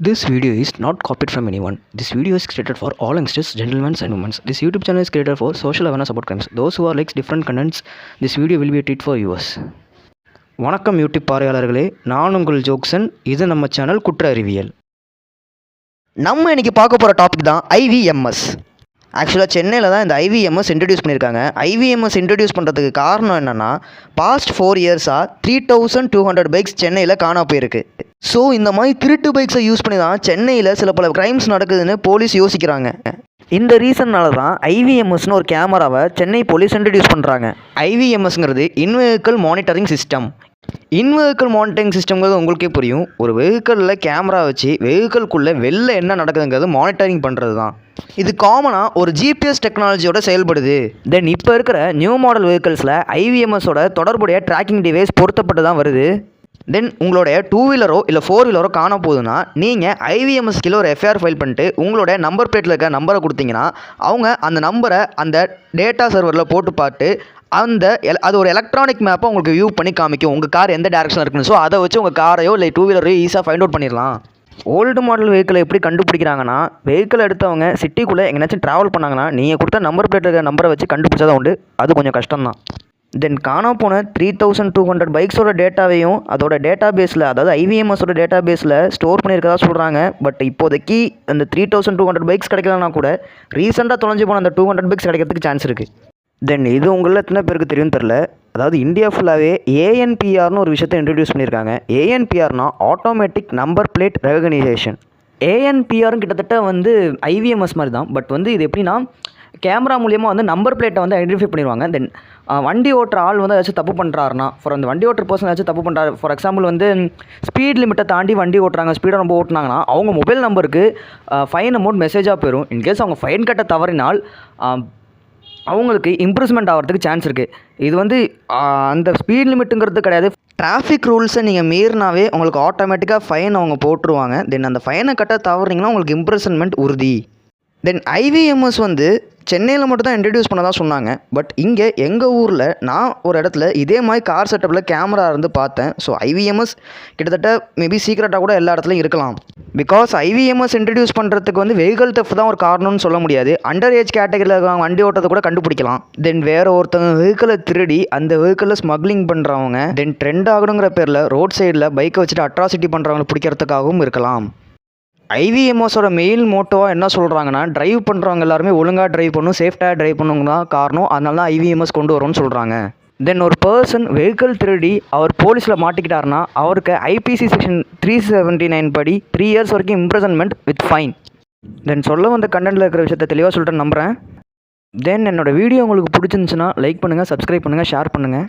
This video is not copied from anyone. This video is created for all youngsters, gentlemen and women. This YouTube channel is created for social awareness about crimes. Those who are likes different contents, this video will be a treat for viewers. வணக்கம் YouTube பார்வையாளர்களே, நான் உங்கள் ஜோக்சன். இது நம்ம channel குற்ற அறிவியல். நம்ம இன்னைக்கு பார்க்க போகிற டாபிக் தான் ஐவிஎம்எஸ். ஆக்சுவலாக சென்னையில் தான் இந்த ஐவிஎம்எஸ் இன்ட்ரடியூஸ் பண்ணியிருக்காங்க. ஐவிஎம்எஸ் இன்ட்ரடியூஸ் பண்ணுறதுக்கு காரணம் என்னென்னா, பாஸ்ட் 4 இயர்ஸாக 3200 பைக்ஸ் சென்னையில் காணா போயிருக்கு. ஸோ இந்த மாதிரி திருட்டு பைக்ஸை யூஸ் பண்ணி தான் சென்னையில் சில பல கிரைம்ஸ் நடக்குதுன்னு போலீஸ் யோசிக்கிறாங்க. இந்த ரீசன்னால தான் ஐவிஎம்எஸ்னு ஒரு கேமராவை சென்னை போலீஸ் இன்ட்ரடியூஸ் பண்ணுறாங்க. ஐவிஎம்எஸ்ங்கிறது இன்வெஹிக்கிள் மானிட்டரிங் சிஸ்டம். இன்வெஹிக்கிள் மானிட்டரிங் சிஸ்டம்ங்கிறது உங்களுக்கே புரியும். ஒரு வெஹிக்கிளில் கேமரா வச்சு வெஹிக்கிள்குள்ளே வெளில என்ன நடக்குதுங்கிறது மானிட்டரிங் பண்ணுறது தான். இது காமனாக ஒரு ஜிபிஎஸ் டெக்னாலஜியோட செயல்படுது. தென் இப்போ இருக்கிற நியூ மாடல் வெஹிக்கிள்ஸில் ஐவிஎம்எஸோட தொடர்புடைய ட்ராக்கிங் டிவைஸ் பொருத்தப்பட்டு தான் வருது. தென் உங்களுடைய 2 வீலரோ இல்லை 4 வீலரோ காண போகுதுன்னா நீங்கள் ஐவிஎம்எஸ் கீழே ஒரு எஃப்ஐஆர் ஃபைல் பண்ணிட்டு உங்களுடைய நம்பர் பிளேட்டில் இருக்க நம்பரை கொடுத்தீங்கன்னா அவங்க அந்த நம்பரை அந்த டேட்டா சர்வரில் போட்டு பார்த்து அது ஒரு எலக்ட்ரானிக் மேப்பை உங்களுக்கு வியூ பண்ணி காமிக்கும் உங்கள் கார் எந்த டேரக்ஷனில் இருக்குன்னு. ஸோ அதை வச்சு உங்கள் காரையோ இல்லை 2 வீலரையோ ஈஸியாக ஃபைண்ட் அவுட் பண்ணிடலாம். ஓல்டு மாடல் வெஹிக்கிளை எப்படி கண்டுபிடிக்கிறாங்கன்னா, வெஹிக்கிள் எடுத்தவங்க சிட்டிக்குள்ளே எங்கேனாச்சும் ட்ராவல் பண்ணாங்கன்னா நீங்கள் கொடுத்த நம்பர் பிளேட் இருக்க நம்பரை வச்சு கண்டுபிடிச்சதான் உண்டு. அது கொஞ்சம் கஷ்டம் தான். தென் காணா போன 3200 பைக்ஸோட டேட்டாவையும் அதோட டேட்டா பேஸில், அதாவது ஐவிஎம்எஸோட டேட்டா பேஸில் ஸ்டோர் பண்ணியிருக்கதா சொல்கிறாங்க. பட் இப்போதைக்கு அந்த 3200 பைக்ஸ் கிடைக்கலனா கூட ரீசெண்டாக தொலைஞ்சு போன அந்த 200 பைக்ஸ் கிடைக்கிறதுக்கு சான்ஸ் இருக்குது. தென் இது உங்களில் எத்தனை பேருக்கு தெரியும் தெரில, அதாவது இந்தியா ஃபுல்லாகவே ஏஎன்பிஆர்னு ஒரு விஷயத்தை இன்ட்ரடியூஸ் பண்ணியிருக்காங்க. ஏஎன்பிஆர்னா ஆட்டோமேட்டிக் நம்பர் பிளேட் ரெகனைசேஷன். ஏஎன்பிஆரும் கிட்டத்தட்ட ஐவிஎம்எஸ் மாதிரி தான். பட் இது எப்படின்னா, கேமரா மூலியமாக நம்பர் பிளேட்டை ஐடென்டிஃபை பண்ணிடுவாங்க. தென் வண்டி ஓட்டுற ஆள் ஏதாச்சும் தப்பு பண்ணுறாருனா, அந்த வண்டி ஓட்டுற பர்சன் ஏதாச்சும் தப்பு பண்ணுறாரு, ஃபார் எக்ஸாம்பிள் ஸ்பீட் லிமிட்டை தாண்டி வண்டி ஓட்டுறாங்க, ஸ்பீடாக ரொம்ப ஓட்டினாங்கன்னா அவங்க மொபைல் நம்பருக்கு ஃபைன் அமௌண்ட் மெசேஜாக போயிடும். இன்கேஸ் அவங்க ஃபைன் கட்ட தவறினால் அவங்களுக்கு இம்ப்ரூவ்மெண்ட் ஆகிறதுக்கு சான்ஸ் இருக்குது. இது அந்த ஸ்பீட் லிமிட்டுங்கிறது கிடையாது. டிராஃபிக் ரூல்ஸை நீங்கள் மீறினாவே உங்களுக்கு ஆட்டோமேட்டிக்காக ஃபைன் அவங்க போட்டுருவாங்க. தென் அந்த ஃபைனை கட்ட தவறினீங்கன்னா உங்களுக்கு இம்ப்ரூவ்மெண்ட் உறுதி. தென் ஐவிஎம்எஸ் சென்னையில் மட்டும் தான் இன்ட்ரடியூஸ் பண்ணதான் சொன்னாங்க. பட் இங்கே எங்கள் ஊரில் நான் ஒரு இடத்துல இதே மாதிரி கார் செட்டப்பில் கேமரா இருந்து பார்த்தேன். ஸோ ஐவிஎம்எஸ் கிட்டத்தட்ட மேபி சீக்ரெட்டாக கூட எல்லா இடத்துலையும் இருக்கலாம். பிகாஸ் ஐவிஎம்எஸ் இன்ட்ரடியூஸ் பண்ணுறதுக்கு வெஹிக்கல் தெஃப்ட் தான் ஒரு காரணம்னு சொல்ல முடியாது. அண்டர் ஏஜ் கேட்டகரியில் வண்டி ஓட்டத்தை கூட கண்டுபிடிக்கலாம். தென் வேறு ஒருத்தவங்க வெஹிக்கிளை திருடி அந்த வெஹிக்கிளில் ஸ்மக்லிங் பண்ணுறவங்க, தென் ட்ரெண்ட் ஆகணுங்கிற பேரில் ரோட் சைடில் பைக்கை வச்சுட்டு அட்ராசிட்டி பண்ணுறவங்களை பிடிக்கிறதுக்காகவும் இருக்கலாம். ஐவிஎம்எஸோட மெயின் மோட்டோவாக என்ன சொல்கிறாங்கன்னா, ட்ரைவ் பண்ணுறவங்க எல்லாருமே ஒழுங்காக ட்ரைவ் பண்ணணும், சேஃப்டாக ட்ரைவ் பண்ணுங்க தான் காரணம். அதனால தான் ஐவிஎம்எஸ் கொண்டு வரும்னு சொல்கிறாங்க. தென் ஒரு பர்சன் வெஹிக்கிள் திருடி அவர் போலீஸில் மாட்டிக்கிட்டாருன்னா அவருக்கு ஐபிசி செக்ஷன் 379 படி 3 இயர்ஸ் வரைக்கும் இம்ப்ரிசன்மெண்ட் வித் ஃபைன். தென் சொல்ல வந்த கண்டென்ட்டில் இருக்கிற விஷயத்தை தெளிவாக சொல்லிட்டு நம்புகிறேன். தென் என்னோடய வீடியோ உங்களுக்கு பிடிச்சிருந்துச்சுன்னா லைக் பண்ணுங்கள், சப்ஸ்கிரைப் பண்ணுங்கள், ஷேர் பண்ணுங்கள்.